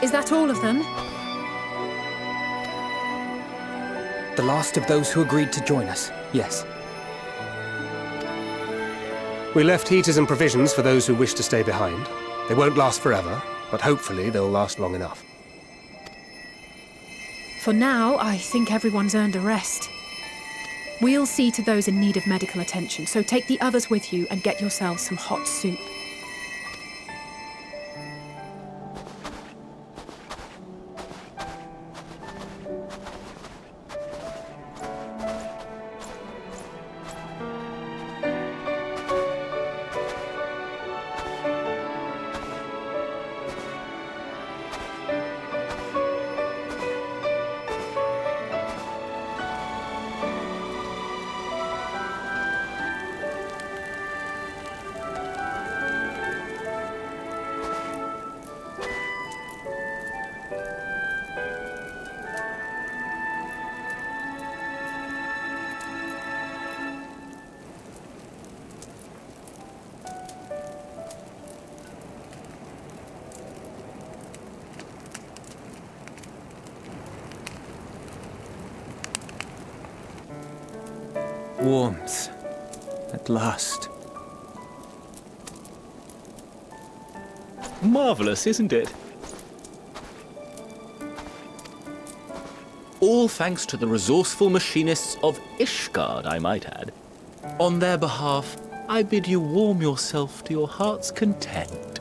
Is that all of them? The last of those who agreed to join us, yes. We left heaters and provisions for those who wish to stay behind. They won't last forever, but hopefully they'll last long enough. For now, I think everyone's earned a rest. We'll see to those in need of medical attention, so take the others with you and get yourselves some hot soup. Warmth. At last. Marvelous, isn't it? All thanks to the resourceful machinists of Ishgard, I might add. On their behalf, I bid you warm yourself to your heart's content.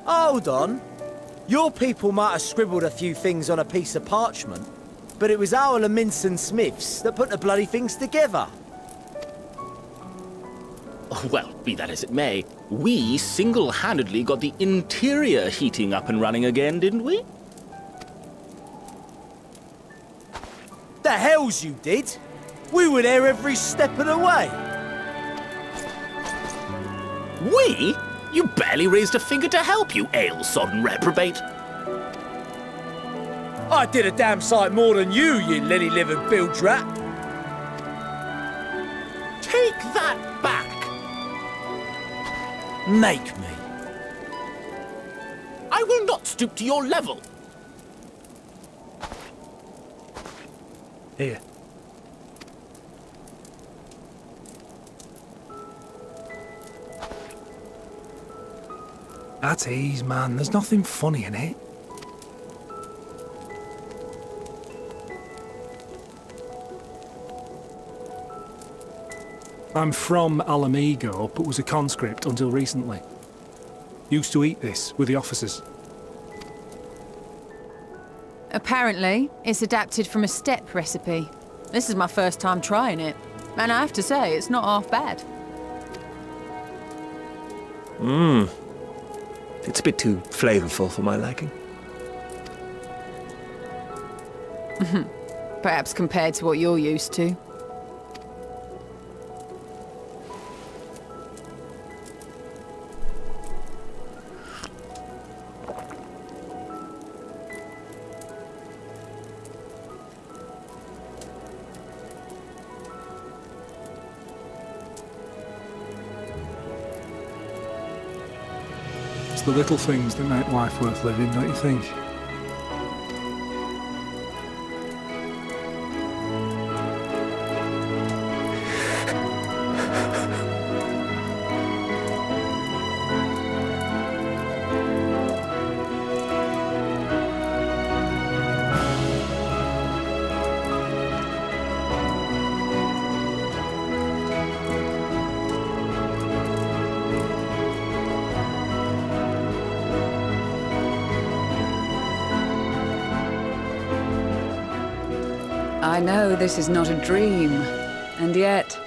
Hold on. Your people might have scribbled a few things on a piece of parchment, but it was our Leminson Smiths that put the bloody things together. Well, be that as it may, we single-handedly got the interior heating up and running again, didn't we? The hells you did! We were there every step of the way! We? You barely raised a finger to help, you ale-sodden reprobate! I did a damn sight more than you lily-livered bilge-rat! Take that back! Make me. I will not stoop to your level! Here. At ease, man. There's nothing funny in it. I'm from Alamigo, but was a conscript until recently. Used to eat this with the officers. Apparently, it's adapted from a steppe recipe. This is my first time trying it, and I have to say, it's not half bad. It's a bit too flavorful for my liking. Perhaps compared to what you're used to. It's the little things that make life worth living, don't you think? I know this is not a dream, and yet...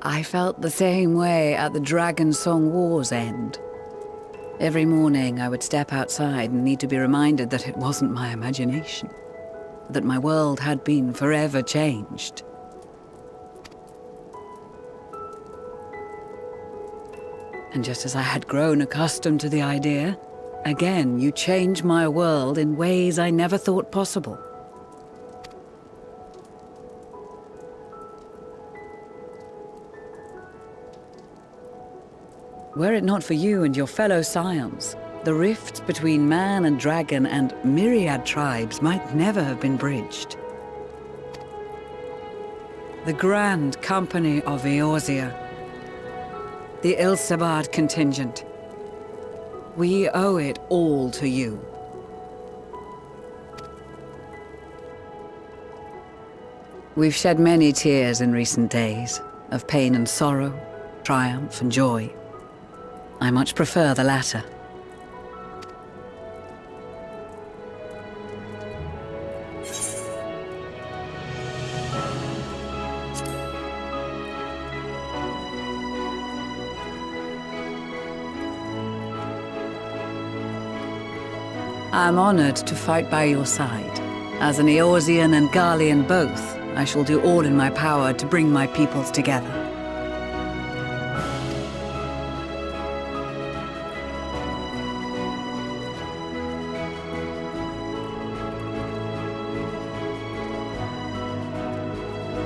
I felt the same way at the Dragon Song War's end. Every morning I would step outside and need to be reminded that it wasn't my imagination, that my world had been forever changed. And just as I had grown accustomed to the idea, again you change my world in ways I never thought possible. Were it not for you and your fellow scions, the rifts between man and dragon and myriad tribes might never have been bridged. The Grand Company of Eorzea, the Ilsabard contingent. We owe it all to you. We've shed many tears in recent days, of pain and sorrow, triumph and joy. I much prefer the latter. I'm honored to fight by your side. As an Eorzean and Garlean both, I shall do all in my power to bring my peoples together.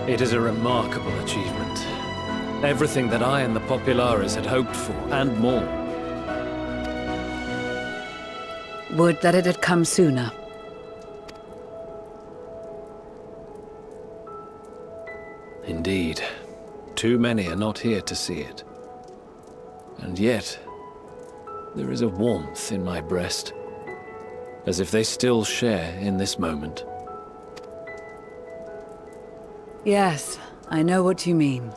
It is a remarkable achievement. Everything that I and the Populares had hoped for, and more. Would that it had come sooner. Indeed. Too many are not here to see it. And yet, there is a warmth in my breast, as if they still share in this moment. Yes, I know what you mean.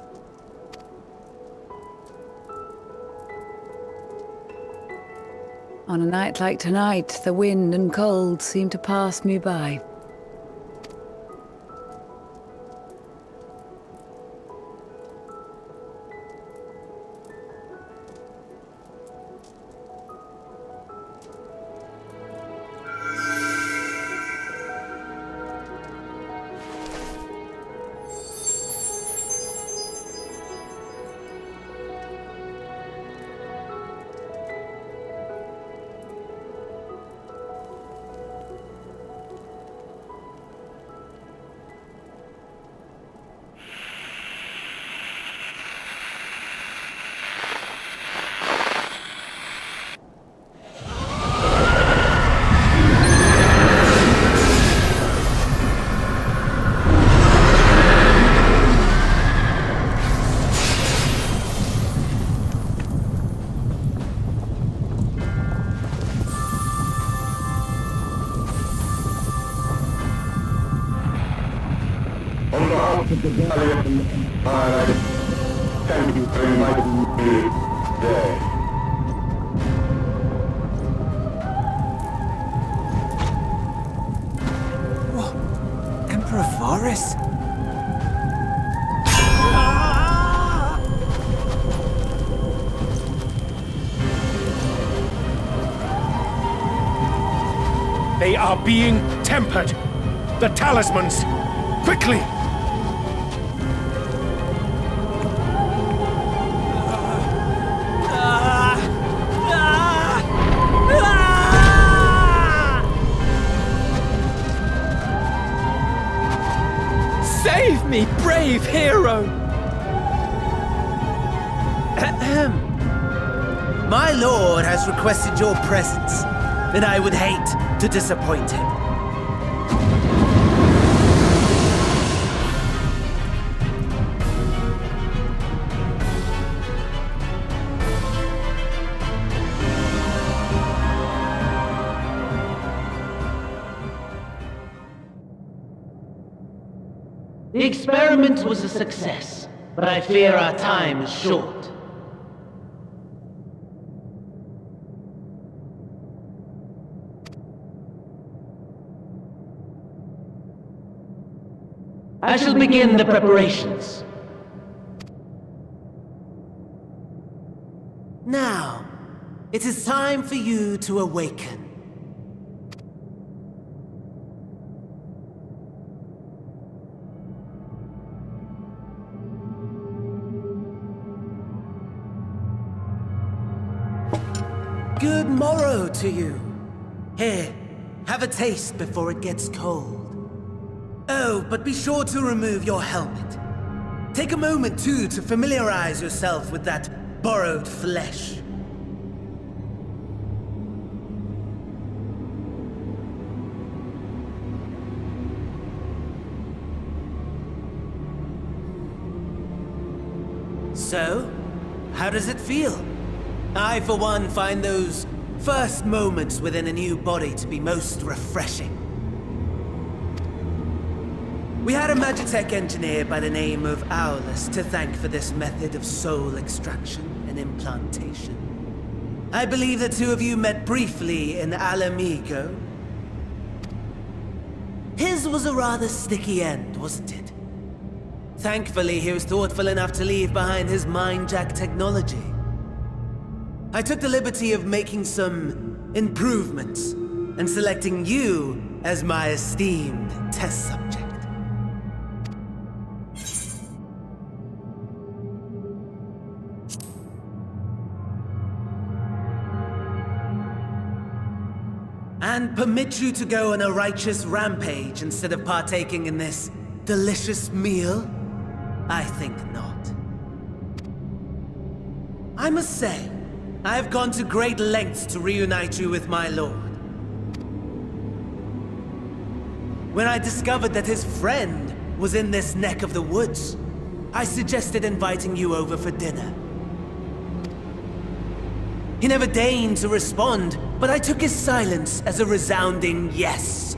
On a night like tonight, the wind and cold seem to pass me by. Thank you for inviting me today. What? Emperor Varus? They are being tempered. The talismans! Quickly! Save me, brave hero! Ahem. My lord has requested your presence, and I would hate to disappoint him. The experiment was a success, but I fear our time is short. I shall begin the preparations. Now, it is time for you to awaken. Good morrow to you. Here, have a taste before it gets cold. Oh, but be sure to remove your helmet. Take a moment, too, to familiarize yourself with that borrowed flesh. So, how does it feel? I, for one, find those first moments within a new body to be most refreshing. We had a Magitech engineer by the name of Owlus to thank for this method of soul extraction and implantation. I believe the two of you met briefly in Alamigo. His was a rather sticky end, wasn't it? Thankfully, he was thoughtful enough to leave behind his mind-jack technology. I took the liberty of making some improvements and selecting you as my esteemed test subject. And permit you to go on a righteous rampage instead of partaking in this delicious meal? I think not. I must say, I have gone to great lengths to reunite you with my lord. When I discovered that his friend was in this neck of the woods, I suggested inviting you over for dinner. He never deigned to respond, but I took his silence as a resounding yes.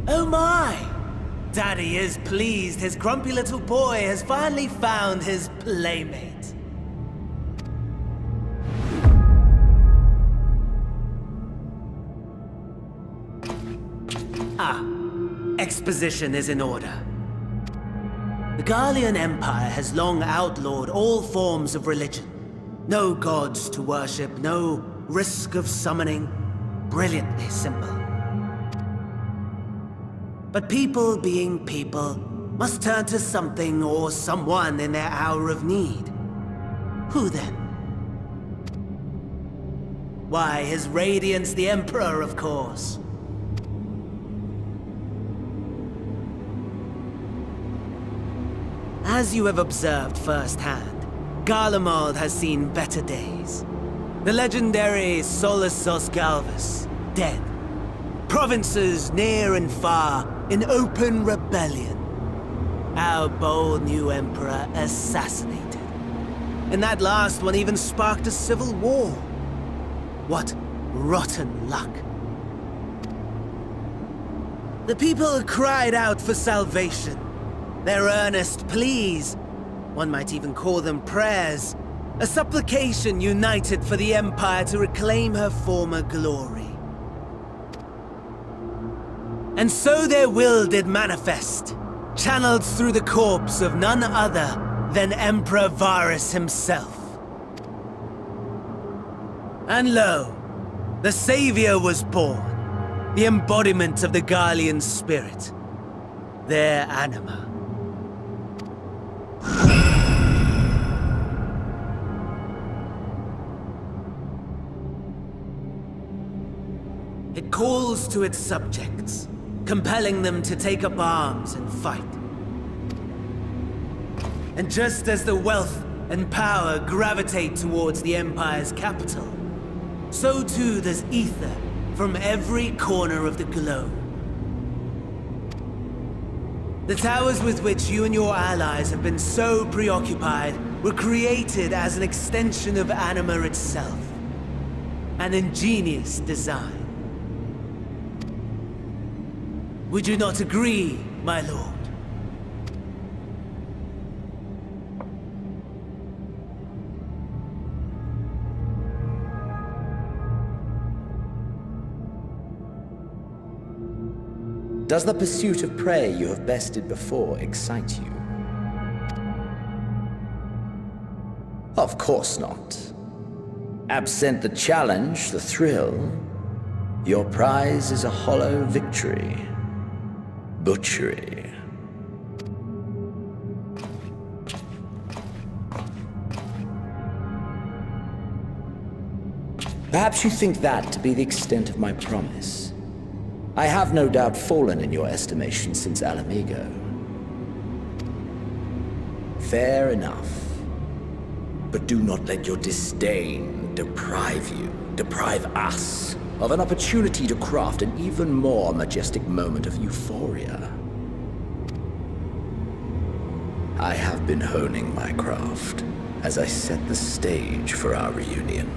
Oh my! Daddy is pleased his grumpy little boy has finally found his playmate. Exposition is in order. The Garlean Empire has long outlawed all forms of religion. No gods to worship, no risk of summoning. Brilliantly simple. But people being people must turn to something or someone in their hour of need. Who then? Why, His Radiance the Emperor, of course. As you have observed firsthand, Garlemald has seen better days. The legendary Solus Galvus, dead. Provinces near and far in open rebellion. Our bold new emperor assassinated. And that last one even sparked a civil war. What rotten luck. The people cried out for salvation. Their earnest pleas, one might even call them prayers, a supplication united for the Empire to reclaim her former glory. And so their will did manifest, channeled through the corpse of none other than Emperor Varus himself. And lo, the Savior was born, the embodiment of the Garlean spirit, their anima. It calls to its subjects, compelling them to take up arms and fight. And just as the wealth and power gravitate towards the Empire's capital, so too does ether from every corner of the globe. The towers with which you and your allies have been so preoccupied were created as an extension of Anima itself. An ingenious design. Would you not agree, my lord? Does the pursuit of prey you have bested before excite you? Of course not. Absent the challenge, the thrill, your prize is a hollow victory. Butchery. Perhaps you think that to be the extent of my promise. I have no doubt fallen in your estimation since Alamigo. Fair enough. But do not let your disdain deprive us of an opportunity to craft an even more majestic moment of euphoria. I have been honing my craft as I set the stage for our reunion.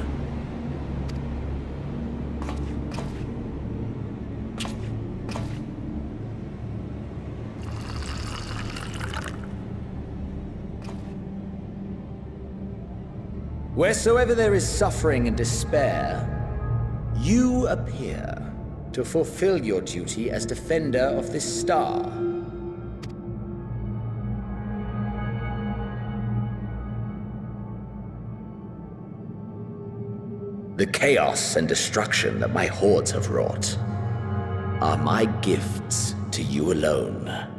Wheresoever there is suffering and despair, you appear to fulfill your duty as defender of this star. The chaos and destruction that my hordes have wrought are my gifts to you alone.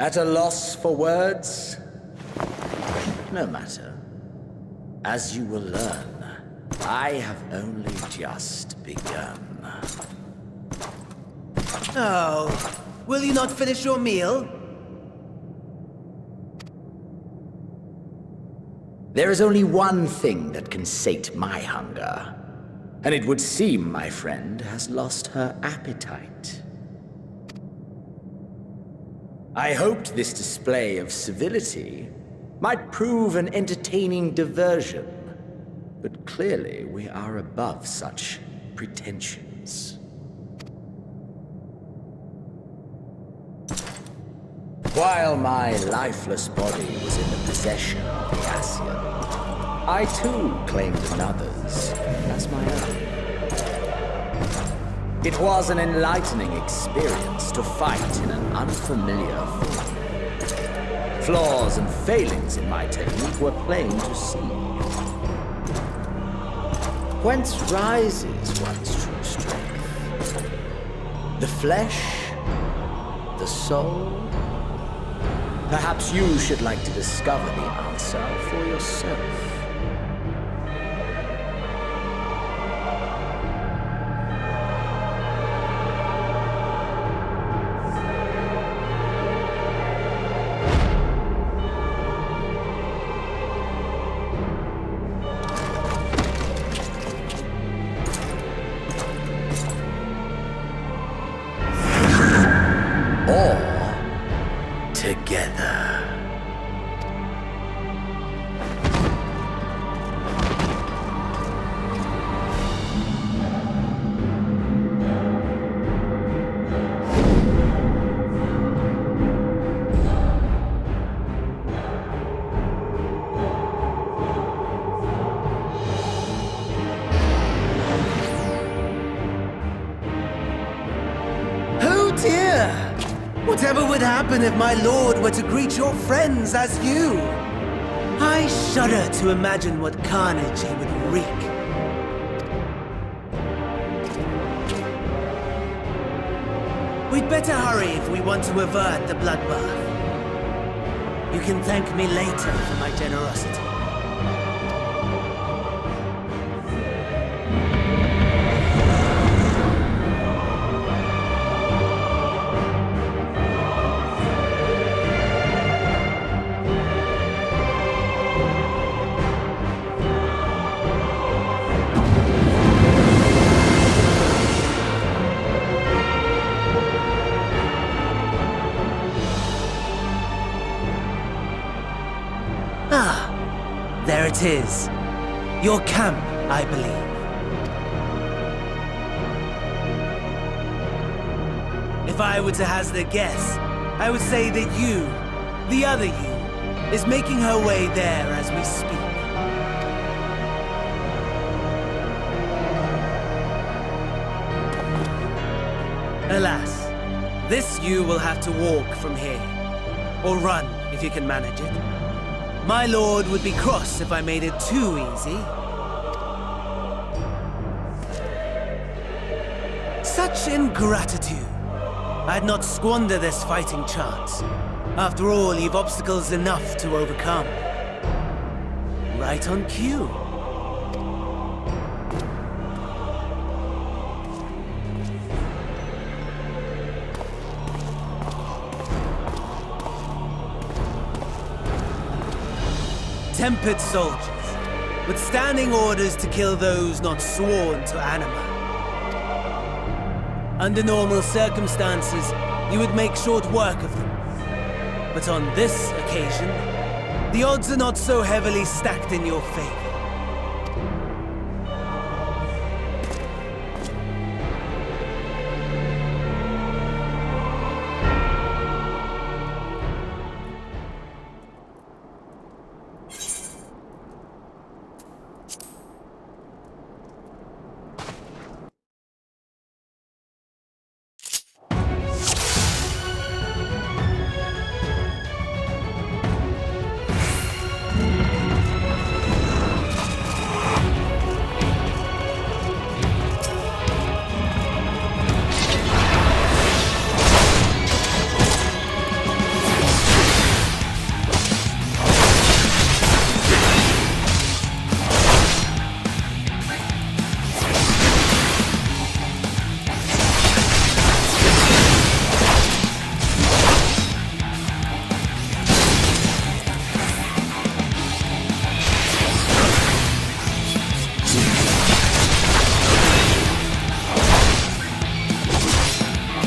At a loss for words? No matter. As you will learn, I have only just begun. Oh, will you not finish your meal? There is only one thing that can sate my hunger, and it would seem my friend has lost her appetite. I hoped this display of civility might prove an entertaining diversion, but clearly we are above such pretensions. While my lifeless body was in the possession of the Ascian, I too claimed another's as my own. It was an enlightening experience to fight in an unfamiliar form. Flaws and failings in my technique were plain to see. Whence rises one's true strength? The flesh? The soul? Perhaps you should like to discover the answer for yourself. Whatever would happen if my lord were to greet your friends as you? I shudder to imagine what carnage he would wreak. We'd better hurry if we want to avert the bloodbath. You can thank me later for my generosity. There it is. Your camp, I believe. If I were to hazard a guess, I would say that you, the other you, is making her way there as we speak. Alas, this you will have to walk from here. Or run, if you can manage it. My lord would be cross if I made it too easy. Such ingratitude. I'd not squander this fighting chance. After all, you've obstacles enough to overcome. Right on cue. Tempered soldiers, withstanding orders to kill those not sworn to anima. Under normal circumstances, you would make short work of them. But on this occasion, the odds are not so heavily stacked in your favor.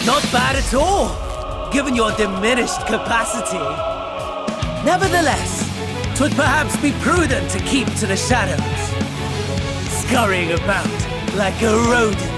Not bad at all, given your diminished capacity. Nevertheless, 'twould perhaps be prudent to keep to the shadows, scurrying about like a rodent.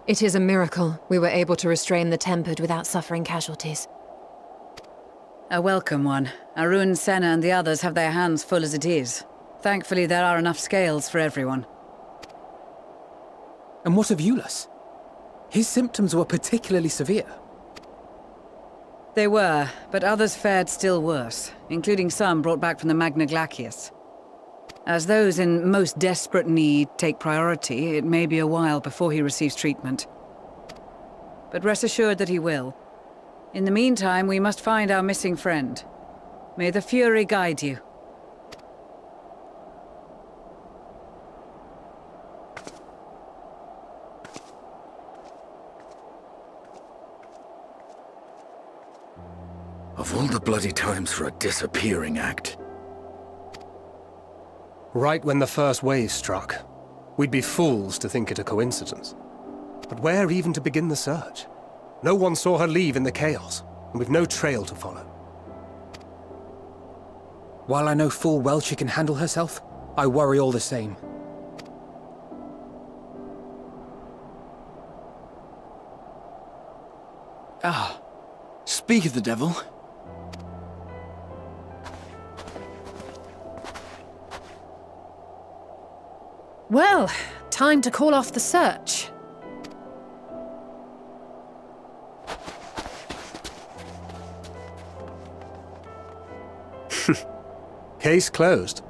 It is a miracle we were able to restrain the Tempered without suffering casualties. A welcome one. Arun, Senna and the others have their hands full as it is. Thankfully, there are enough scales for everyone. And what of Eulas? His symptoms were particularly severe. They were, but others fared still worse, including some brought back from the Magna Glacius. As those in most desperate need take priority, it may be a while before he receives treatment. But rest assured that he will. In the meantime, we must find our missing friend. May the Fury guide you. Of all the bloody times for a disappearing act. Right when the first wave struck, we'd be fools to think it a coincidence. But where even to begin the search? No one saw her leave in the chaos, and we've no trail to follow. While I know full well she can handle herself, I worry all the same. Ah, speak of the devil. Well, time to call off the search. Case closed.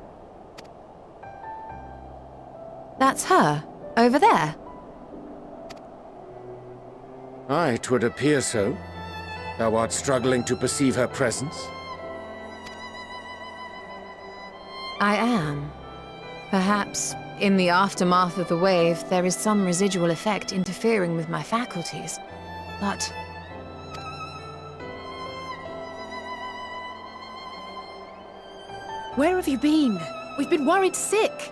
That's her, over there. Aye, 'twould appear so. Thou art struggling to perceive her presence? I am. Perhaps, in the aftermath of the wave, there is some residual effect interfering with my faculties. But... Where have you been? We've been worried sick.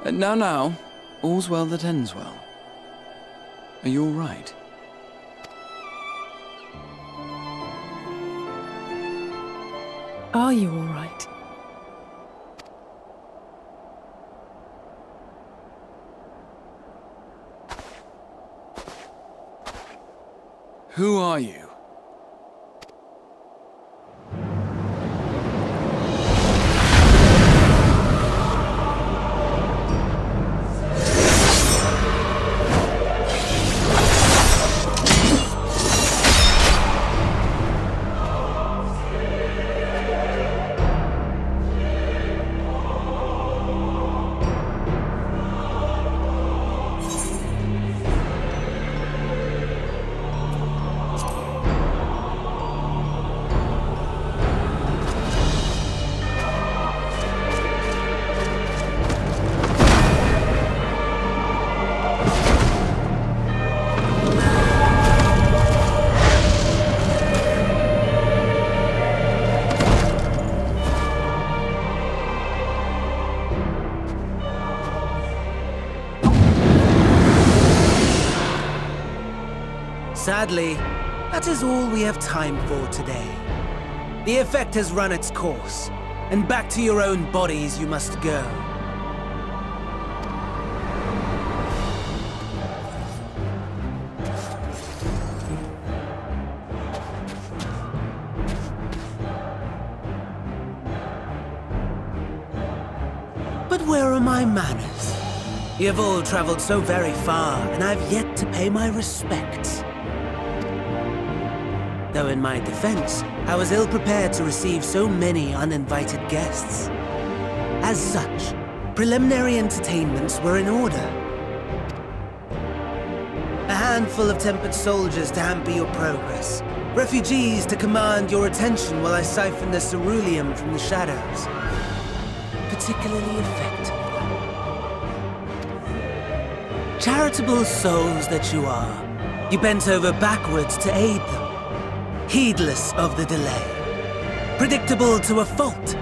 Now. All's well that ends well. Are you all right? Are you all right? Who are you? Sadly, that is all we have time for today. The effect has run its course, and back to your own bodies you must go. But where are my manners? You have all traveled so very far, and I've yet to pay my respects. Though in my defense, I was ill-prepared to receive so many uninvited guests. As such, preliminary entertainments were in order. A handful of tempered soldiers to hamper your progress. Refugees to command your attention while I siphon the ceruleum from the shadows. Particularly effective. Charitable souls that you are, you bent over backwards to aid them, heedless of the delay, predictable to a fault.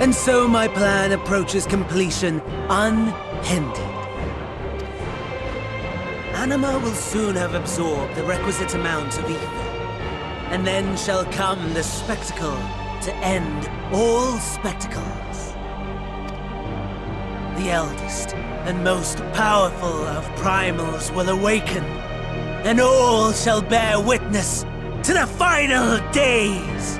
And so my plan approaches completion unhindered. Anima will soon have absorbed the requisite amount of ether, and then shall come the spectacle to end all spectacles. The eldest and most powerful of primals will awaken, and all shall bear witness to the final days!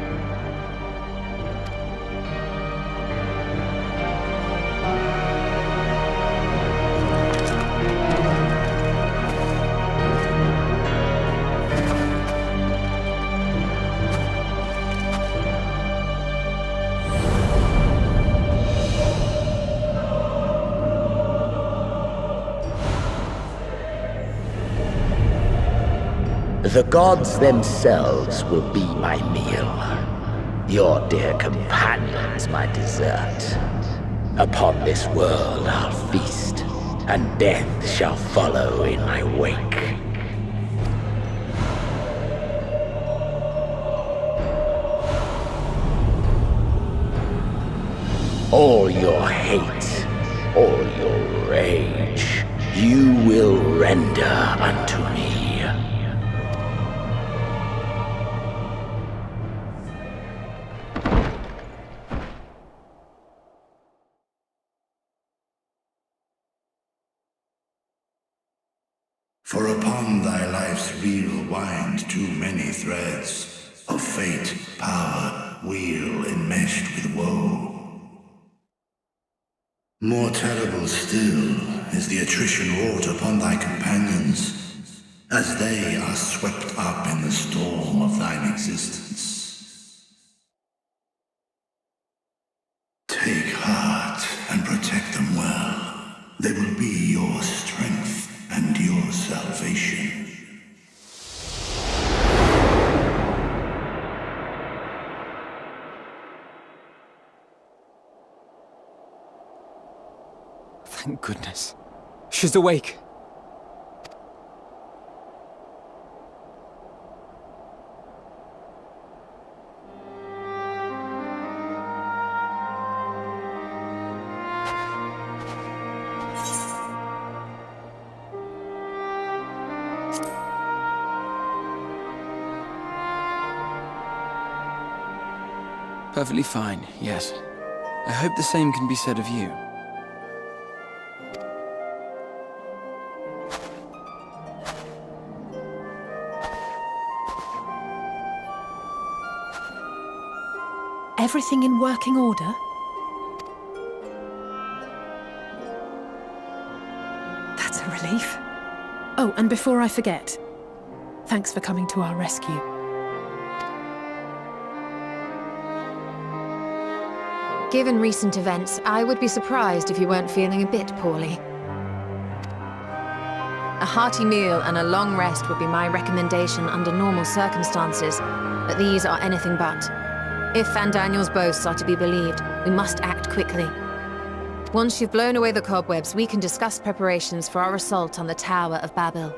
The gods themselves will be my meal. Your dear companions my dessert. Upon this world I'll feast, and death shall follow in my wake. All your hate, all your rage, you will render unto me. For upon thy life's reel wind too many threads of fate, power, weal enmeshed with woe. More terrible still is the attrition wrought upon thy companions, as they are swept up in the storm of thine existence. Take heart and protect them well. They will be your strength and your salvation. Thank goodness. She's awake. Perfectly fine, yes. I hope the same can be said of you. Everything in working order? That's a relief. Oh, and before I forget, thanks for coming to our rescue. Given recent events, I would be surprised if you weren't feeling a bit poorly. A hearty meal and a long rest would be my recommendation under normal circumstances, but these are anything but. If Fandaniel's boasts are to be believed, we must act quickly. Once you've blown away the cobwebs, we can discuss preparations for our assault on the Tower of Babel.